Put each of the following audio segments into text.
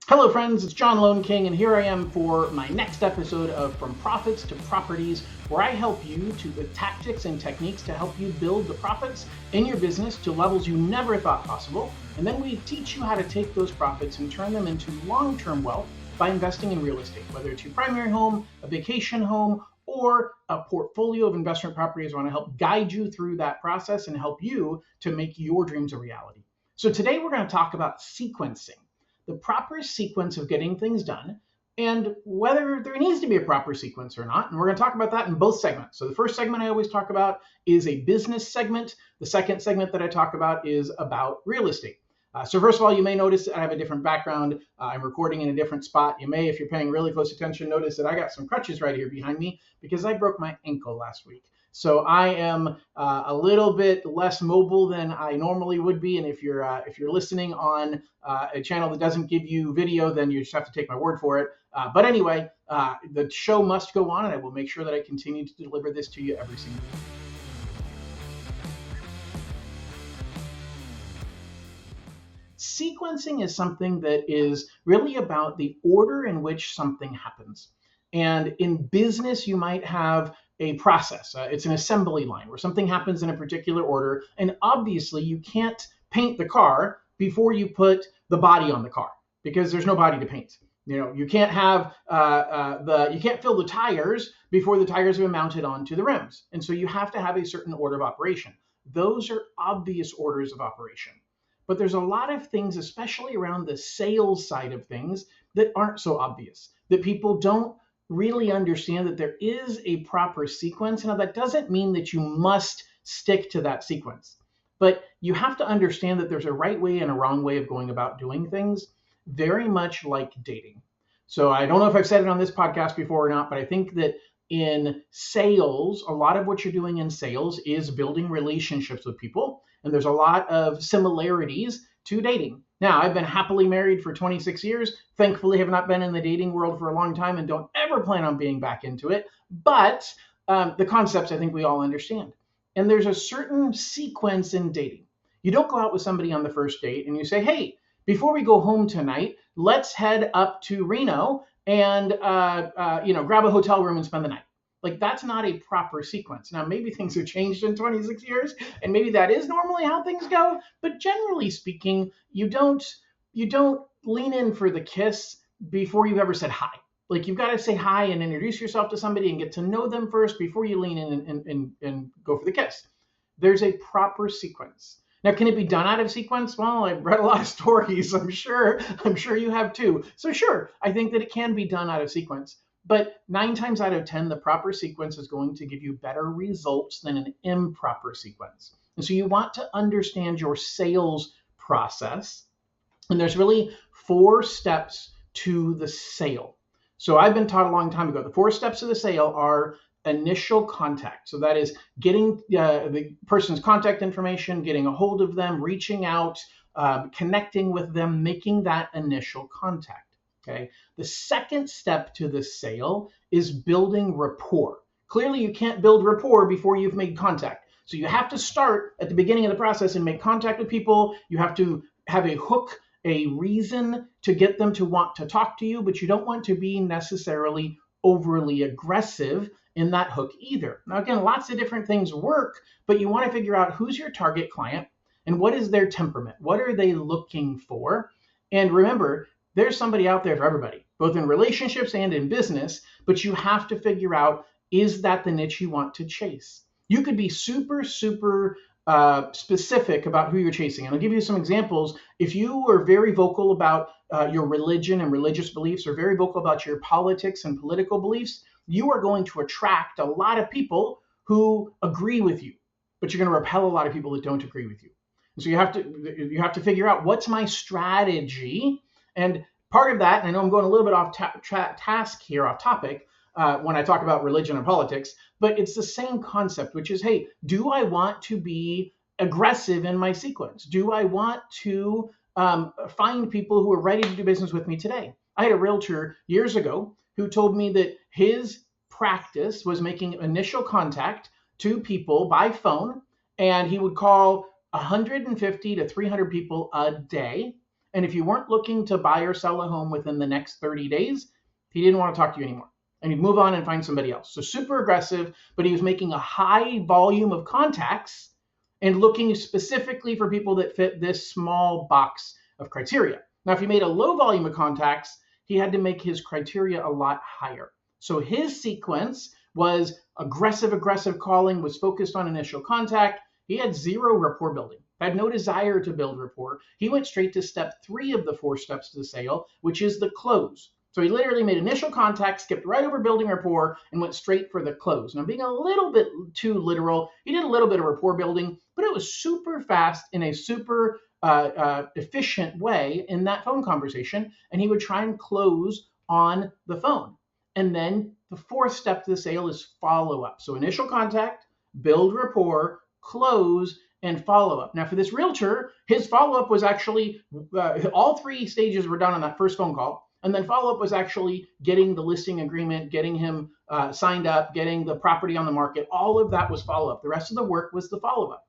Hello, friends, it's John Lone King, and here I am for my next episode of From Profits to Properties, where I help you with tactics and techniques to help you build the profits in your business to levels you never thought possible. And then we teach you how to take those profits and turn them into long-term wealth by investing in real estate, whether it's your primary home, a vacation home, or a portfolio of investment properties. I want to help guide you through that process and help you to make your dreams a reality. So today we're going to talk about sequencing, the proper sequence of getting things done, and whether there needs to be a proper sequence or not. And we're going to talk about that in both segments. So the first segment I always talk about is a business segment. The second segment that I talk about is about real estate. So first of all, you may notice that I have a different background. I'm recording in a different spot. You may, if you're paying really close attention, notice that I got some crutches right here behind me because I broke my ankle last week. So I am a little bit less mobile than I normally would be. And if you're listening on a channel that doesn't give you video, then you just have to take my word for it. But anyway, the show must go on, and I will make sure that I continue to deliver this to you every single week. Sequencing is something that is really about the order in which something happens. And in business, you might have a process. It's an assembly line where something happens in a particular order. And obviously, you can't paint the car before you put the body on the car because there's no body to paint. You can't have you can't fill the tires before the tires have been mounted onto the rims. And so you have to have a certain order of operation. Those are obvious orders of operation. But there's a lot of things, especially around the sales side of things, that aren't so obvious, that people don't really understand that there is a proper sequence. Now, that doesn't mean that you must stick to that sequence, but you have to understand that there's a right way and a wrong way of going about doing things, very much like dating. So I don't know if I've said it on this podcast before or not, but I think that in sales, a lot of what you're doing in sales is building relationships with people. And there's a lot of similarities to dating. Now, I've been happily married for 26 years. Thankfully, have not been in the dating world for a long time and don't ever plan on being back into it. But the concepts, I think we all understand. And there's a certain sequence in dating. You don't go out with somebody on the first date and you say, hey, before we go home tonight, let's head up to Reno and grab a hotel room and spend the night. Like, that's not a proper sequence. Now, maybe things have changed in 26 years, and maybe that is normally how things go. But generally speaking, you don't lean in for the kiss before you've ever said hi. Like, you've got to say hi and introduce yourself to somebody and get to know them first before you lean in and go for the kiss. There's a proper sequence. Now, can it be done out of sequence? Well, I've read a lot of stories. I'm sure you have too. So sure, I think that it can be done out of sequence. But 9 times out of 10, the proper sequence is going to give you better results than an improper sequence. And so you want to understand your sales process. And there's really 4 steps to the sale. So I've been taught a long time ago, the 4 steps of the sale are initial contact. So that is getting the person's contact information, getting a hold of them, reaching out, connecting with them, making that initial contact. Okay. The second step to the sale is building rapport. Clearly, you can't build rapport before you've made contact. So you have to start at the beginning of the process and make contact with people. You have to have a hook, a reason to get them to want to talk to you, but you don't want to be necessarily overly aggressive in that hook either. Now, again, lots of different things work, but you want to figure out who's your target client and what is their temperament? What are they looking for? And remember, there's somebody out there for everybody, both in relationships and in business, but you have to figure out, is that the niche you want to chase? You could be super specific about who you're chasing. And I'll give you some examples. If you are very vocal about your religion and religious beliefs, or very vocal about your politics and political beliefs, you are going to attract a lot of people who agree with you, but you're going to repel a lot of people that don't agree with you. And so you have to figure out, what's my strategy? And part of that, and I know I'm going a little bit off task here, off topic, when I talk about religion and politics, but it's the same concept, which is, hey, do I want to be aggressive in my sequence? Do I want to find people who are ready to do business with me today? I had a realtor years ago who told me that his practice was making initial contact to people by phone, and he would call 150 to 300 people a day. And if you weren't looking to buy or sell a home within the next 30 days, he didn't want to talk to you anymore. And he'd move on and find somebody else. So super aggressive, but he was making a high volume of contacts and looking specifically for people that fit this small box of criteria. Now, if he made a low volume of contacts, he had to make his criteria a lot higher. So his sequence was aggressive calling, was focused on initial contact. He had zero rapport building, had no desire to build rapport. He went straight to step 3 of the 4 steps to the sale, which is the close. So he literally made initial contact, skipped right over building rapport, and went straight for the close. Now, being a little bit too literal, he did a little bit of rapport building, but it was super fast in a super efficient way in that phone conversation. And he would try and close on the phone. And then the 4th step to the sale is follow-up. So initial contact, build rapport, close, and follow-up. Now, for this realtor, his follow-up was actually, all 3 stages were done on that first phone call. And then follow-up was actually getting the listing agreement, getting him signed up, getting the property on the market. All of that was follow-up. The rest of the work was the follow-up.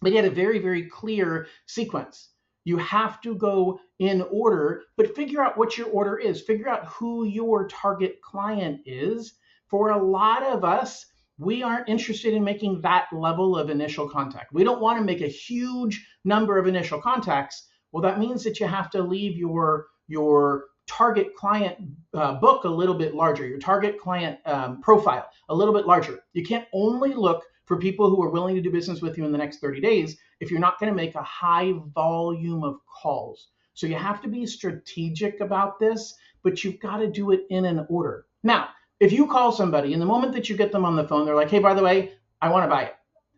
But he had a very, very clear sequence. You have to go in order, but figure out what your order is. Figure out who your target client is. For a lot of us, we aren't interested in making that level of initial contact. We don't want to make a huge number of initial contacts. Well, that means that you have to leave your target client book a little bit larger, your target client profile a little bit larger. You can't only look for people who are willing to do business with you in the next 30 days if you're not going to make a high volume of calls. So you have to be strategic about this, but you've got to do it in an order. Now, if you call somebody and the moment that you get them on the phone, they're like, hey, by the way, I want to buy it,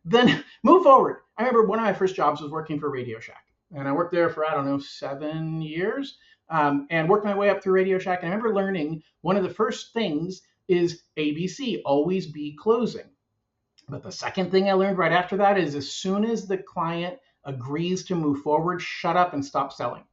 then move forward. I remember one of my first jobs was working for Radio Shack. And I worked there for, 7 years. And worked my way up through Radio Shack. And I remember learning one of the first things is ABC, always be closing. But the second thing I learned right after that is as soon as the client agrees to move forward, shut up and stop selling.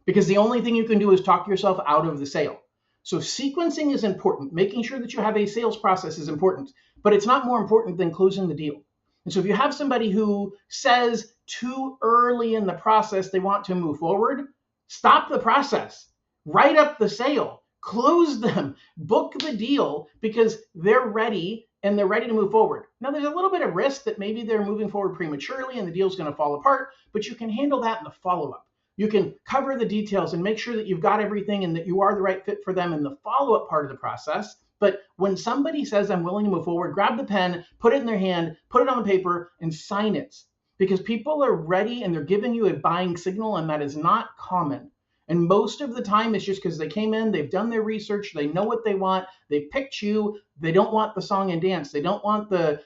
Because the only thing you can do is talk yourself out of the sale. So sequencing is important. Making sure that you have a sales process is important, but it's not more important than closing the deal. And so if you have somebody who says too early in the process they want to move forward, stop the process, write up the sale, close them, book the deal because they're ready and they're ready to move forward. Now, there's a little bit of risk that maybe they're moving forward prematurely and the deal's going to fall apart, but you can handle that in the follow-up. You can cover the details and make sure that you've got everything and that you are the right fit for them in the follow-up part of the process. But when somebody says, I'm willing to move forward, grab the pen, put it in their hand, put it on the paper, and sign it. Because people are ready and they're giving you a buying signal, and that is not common. And most of the time, it's just because they came in, they've done their research, they know what they want, they picked you, they don't want the song and dance, they don't want the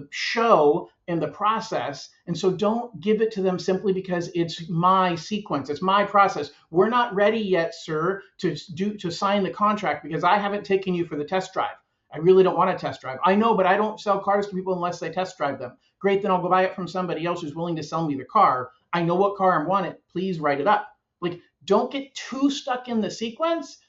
show and the process. And so don't give it to them simply because it's my sequence, it's my process. We're not ready yet, sir, to sign the contract because I haven't taken you for the test drive. I really don't want a test drive. I know, but I don't sell cars to people unless they test drive them. Great, then I'll go buy it from somebody else who's willing to sell me the car. I know what car I want it. Please write it up. Like, don't get too stuck in the sequence,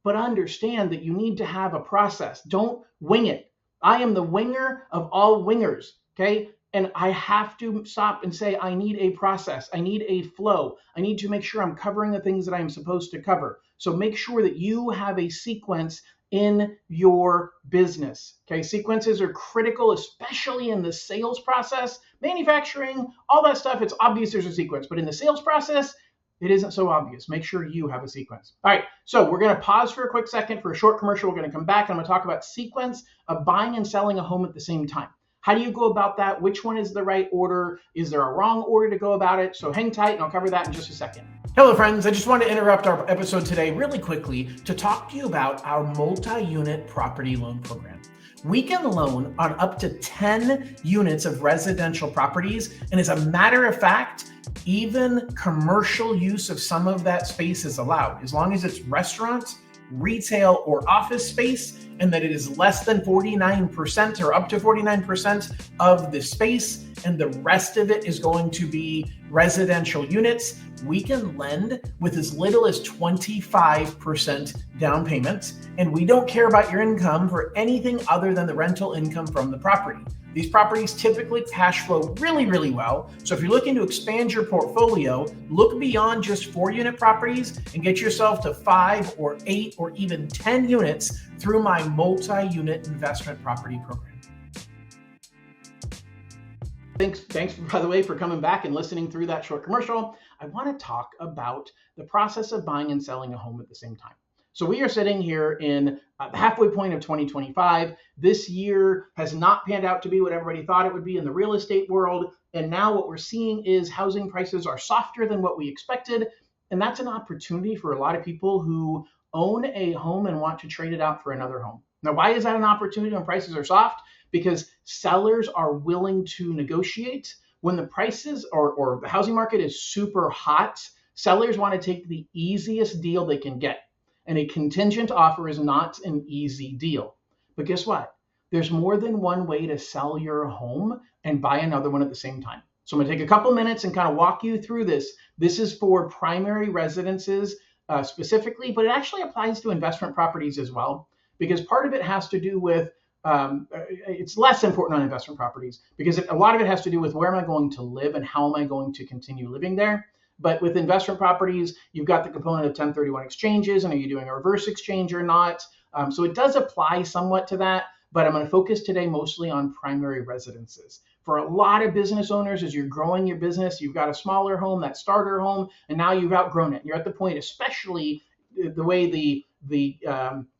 but understand that you need to have a process. Don't wing it. I am the winger of all wingers, okay? And I have to stop and say, I need a process. I need a flow. I need to make sure I'm covering the things that I'm supposed to cover. So make sure that you have a sequence in your business, okay? Sequences are critical, especially in the sales process. Manufacturing, all that stuff, it's obvious there's a sequence, but in the sales process, it isn't so obvious. Make sure you have a sequence. All right, so we're going to pause for a quick second for a short commercial. We're going to come back and I'm going to talk about sequence of buying and selling a home at the same time. How do you go about that? Which one is the right order? Is there a wrong order to go about it? So hang tight and I'll cover that in just a second. Hello friends, I just wanted to interrupt our episode today really quickly to talk to you about our multi-unit property loan program. We can loan on up to 10 units of residential properties, and as a matter of fact, even commercial use of some of that space is allowed, as long as it's restaurant, retail, or office space, and that it is less than 49% or up to 49% of the space, and the rest of it is going to be residential units. We can lend with as little as 25% down payment, and we don't care about your income for anything other than the rental income from the property. These properties typically cash flow really, really well. So if you're looking to expand your portfolio, look beyond just 4-unit properties and get yourself to 5 or 8 or even 10 units through my multi-unit investment property program. Thanks, by the way, for coming back and listening through that short commercial. I want to talk about the process of buying and selling a home at the same time. So we are sitting here in the halfway point of 2025. This year has not panned out to be what everybody thought it would be in the real estate world. And now what we're seeing is housing prices are softer than what we expected. And that's an opportunity for a lot of people who own a home and want to trade it out for another home. Now, why is that an opportunity when prices are soft? Because sellers are willing to negotiate. When the prices or the housing market is super hot, sellers want to take the easiest deal they can get. And a contingent offer is not an easy deal. But guess what? There's more than one way to sell your home and buy another one at the same time. So I'm going to take a couple minutes and kind of walk you through this. This is for primary residences specifically, but it actually applies to investment properties as well, because part of it has to do with it's less important on investment properties because a lot of it has to do with where am I going to live and how am I going to continue living there. But with investment properties, you've got the component of 1031 exchanges, and are you doing a reverse exchange or not? So it does apply somewhat to that, but I'm going to focus today mostly on primary residences. For a lot of business owners, as you're growing your business, you've got a smaller home, that starter home, and now you've outgrown it. You're at the point, especially the way the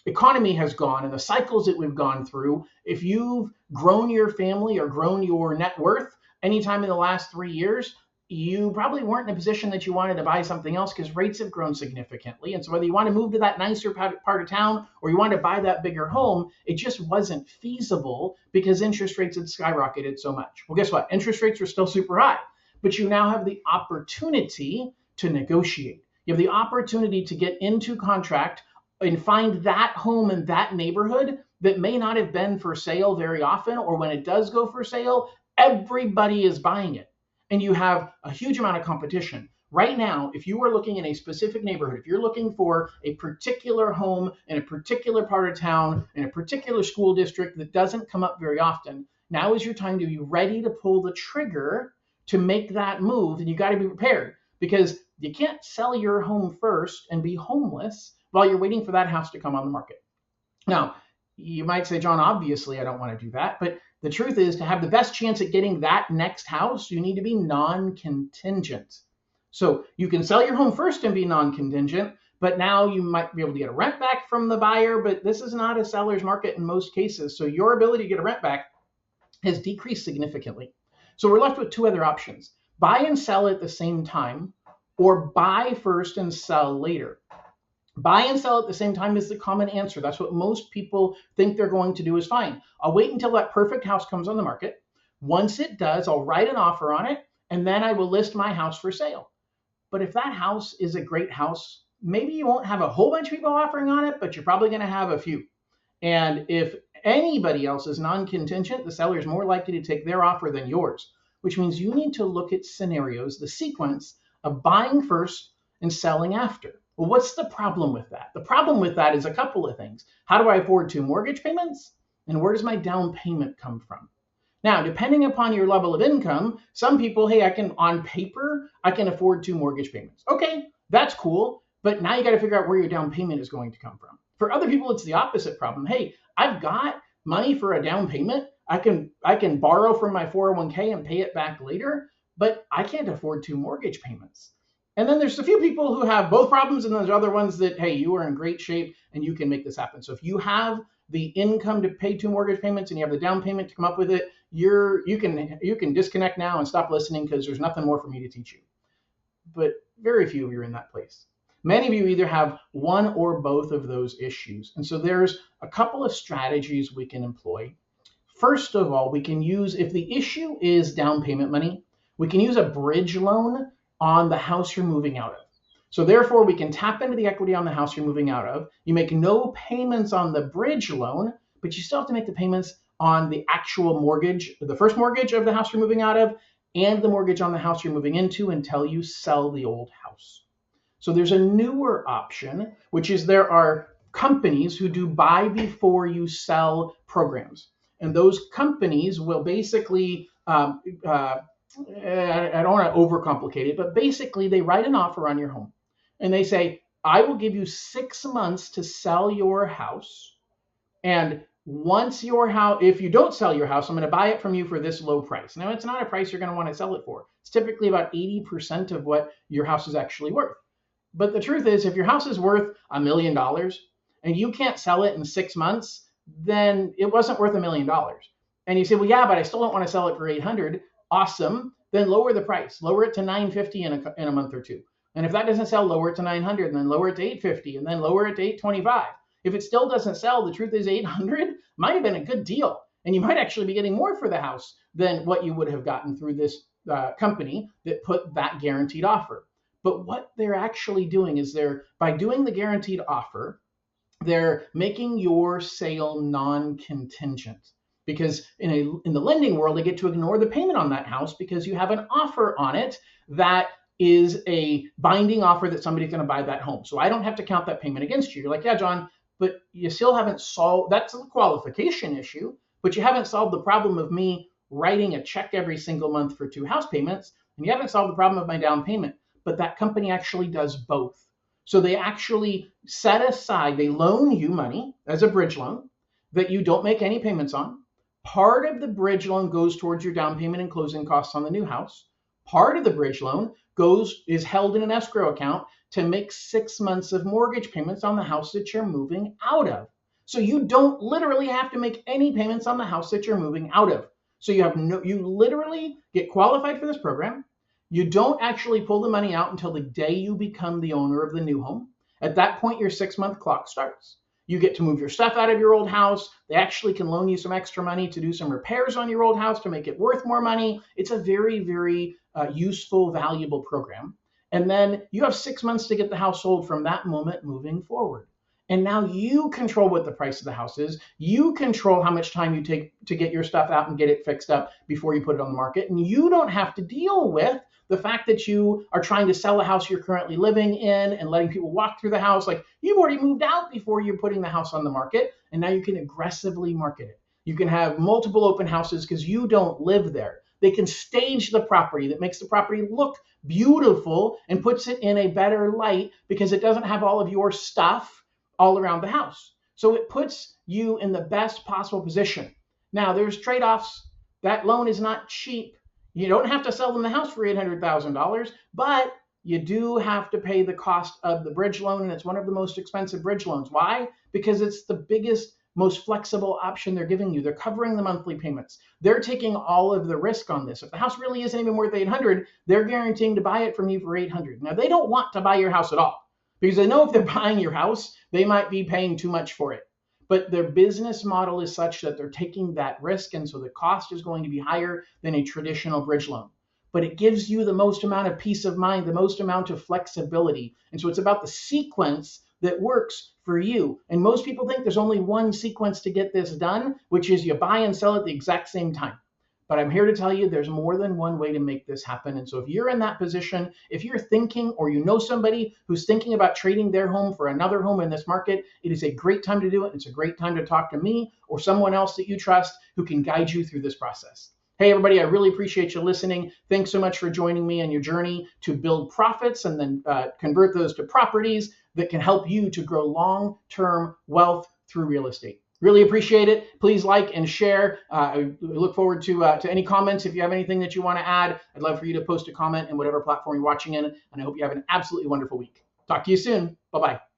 economy has gone and the cycles that we've gone through. If you've grown your family or grown your net worth anytime in the last 3 years, you probably weren't in a position that you wanted to buy something else because rates have grown significantly. And so whether you want to move to that nicer part of town or you want to buy that bigger home, it just wasn't feasible because interest rates had skyrocketed so much. Well, guess what? Interest rates are still super high, but you now have the opportunity to negotiate. You have the opportunity to get into contract and find that home in that neighborhood that may not have been for sale very often, or when it does go for sale, everybody is buying it. And you have a huge amount of competition. Right now, if you are looking in a specific neighborhood, if you're looking for a particular home in a particular part of town, in a particular school district that doesn't come up very often, now is your time to be ready to pull the trigger to make that move. And you got to be prepared because you can't sell your home first and be homeless while you're waiting for that house to come on the market. Now, you might say, John, obviously I don't want to do that, but the truth is, to have the best chance at getting that next house, you need to be non-contingent. So you can sell your home first and be non-contingent, but now you might be able to get a rent back from the buyer, but this is not a seller's market in most cases. So your ability to get a rent back has decreased significantly. So we're left with two other options: buy and sell at the same time, or buy first and sell later. Buy and sell at the same time is the common answer. That's what most people think they're going to do is fine. I'll wait until that perfect house comes on the market. Once it does, I'll write an offer on it, and then I will list my house for sale. But if that house is a great house, maybe you won't have a whole bunch of people offering on it, but you're probably going to have a few. And if anybody else is non-contingent, the seller is more likely to take their offer than yours, which means you need to look at scenarios, the sequence of buying first and selling after. Well, what's the problem with that? The problem with that is a couple of things. How do I afford 2 mortgage payments? And where does my down payment come from? Now, depending upon your level of income, some people, hey, on paper, I can afford 2 mortgage payments. Okay, that's cool. But now you got to figure out where your down payment is going to come from. For other people, it's the opposite problem. Hey, I've got money for a down payment. I can borrow from my 401k and pay it back later, but I can't afford 2 mortgage payments. And then there's a few people who have both problems, and there's other ones that, hey, you are in great shape and you can make this happen. So if you have the income to pay 2 mortgage payments and you have the down payment to come up with it, you can disconnect now and stop listening because there's nothing more for me to teach you. But very few of you are in that place. Many of you either have one or both of those issues. And so there's a couple of strategies we can employ. First of all, we can use, if the issue is down payment money, we can use a bridge loan on the house you're moving out of. So therefore, we can tap into the equity on the house you're moving out of. You make no payments on the bridge loan, but you still have to make the payments on the actual mortgage, the first mortgage of the house you're moving out of, and the mortgage on the house you're moving into until you sell the old house. So there's a newer option, which is there are companies who do buy before you sell programs. And those companies will basically, I don't want to overcomplicate it, but basically they write an offer on your home and they say, I will give you 6 months to sell your house. And once your house, if you don't sell your house, I'm going to buy it from you for this low price. Now, it's not a price you're going to want to sell it for. It's typically about 80% of what your house is actually worth. But the truth is, if your house is worth $1 million and you can't sell it in 6 months, then it wasn't worth $1 million. And you say, well, yeah, but I still don't want to sell it for 800. Awesome. Then lower the price. Lower it to 950 in a month or two. And if that doesn't sell, lower it to 900, and then lower it to 850, and then lower it to 825. If it still doesn't sell, the truth is 800 might have been a good deal. And you might actually be getting more for the house than what you would have gotten through this company that put that guaranteed offer. But what they're actually doing is by doing the guaranteed offer, they're making your sale non-contingent. Because in the lending world, they get to ignore the payment on that house because you have an offer on it that is a binding offer that somebody's going to buy that home. So I don't have to count that payment against you. You're like, yeah, John, but you still haven't solved, that's a qualification issue, but you haven't solved the problem of me writing a check every single month for 2 house payments, and you haven't solved the problem of my down payment. But that company actually does both. So they actually set aside, they loan you money as a bridge loan that you don't make any payments on. Part of the bridge loan goes towards your down payment and closing costs on the new house. Part of the bridge loan is held in an escrow account to make 6 months of mortgage payments on the house that you're moving out of. So you don't literally have to make any payments on the house that you're moving out of. So you literally get qualified for this program. You don't actually pull the money out until the day you become the owner of the new home. At that point, your 6-month clock starts. You get to move your stuff out of your old house. They actually can loan you some extra money to do some repairs on your old house to make it worth more money. It's a very, very useful, valuable program. And then you have 6 months to get the house sold from that moment moving forward. And now you control what the price of the house is. You control how much time you take to get your stuff out and get it fixed up before you put it on the market. And you don't have to deal with the fact that you are trying to sell a house you're currently living in and letting people walk through the house. Like, you've already moved out before you're putting the house on the market, and now you can aggressively market it. You can have multiple open houses because you don't live there. They can stage the property that makes the property look beautiful and puts it in a better light because it doesn't have all of your stuff all around the house. So it puts you in the best possible position. Now, there's trade-offs. That loan is not cheap. You don't have to sell them the house for $800,000, but you do have to pay the cost of the bridge loan, and it's one of the most expensive bridge loans. Why? Because it's the biggest, most flexible option they're giving you. They're covering the monthly payments. They're taking all of the risk on this. If the house really isn't even worth $800,000, they're guaranteeing to buy it from you for $800,000. Now, they don't want to buy your house at all because they know if they're buying your house, they might be paying too much for it. But their business model is such that they're taking that risk, and so the cost is going to be higher than a traditional bridge loan. But it gives you the most amount of peace of mind, the most amount of flexibility. And so it's about the sequence that works for you. And most people think there's only one sequence to get this done, which is you buy and sell at the exact same time. But I'm here to tell you there's more than one way to make this happen. And so if you're in that position, if you're thinking or you know somebody who's thinking about trading their home for another home in this market, it is a great time to do it. It's a great time to talk to me or someone else that you trust who can guide you through this process. Hey, everybody, I really appreciate you listening. Thanks so much for joining me on your journey to build profits and then convert those to properties that can help you to grow long-term wealth through real estate. Really appreciate it. Please like and share. I look forward to any comments. If you have anything that you want to add, I'd love for you to post a comment in whatever platform you're watching in. And I hope you have an absolutely wonderful week. Talk to you soon. Bye-bye.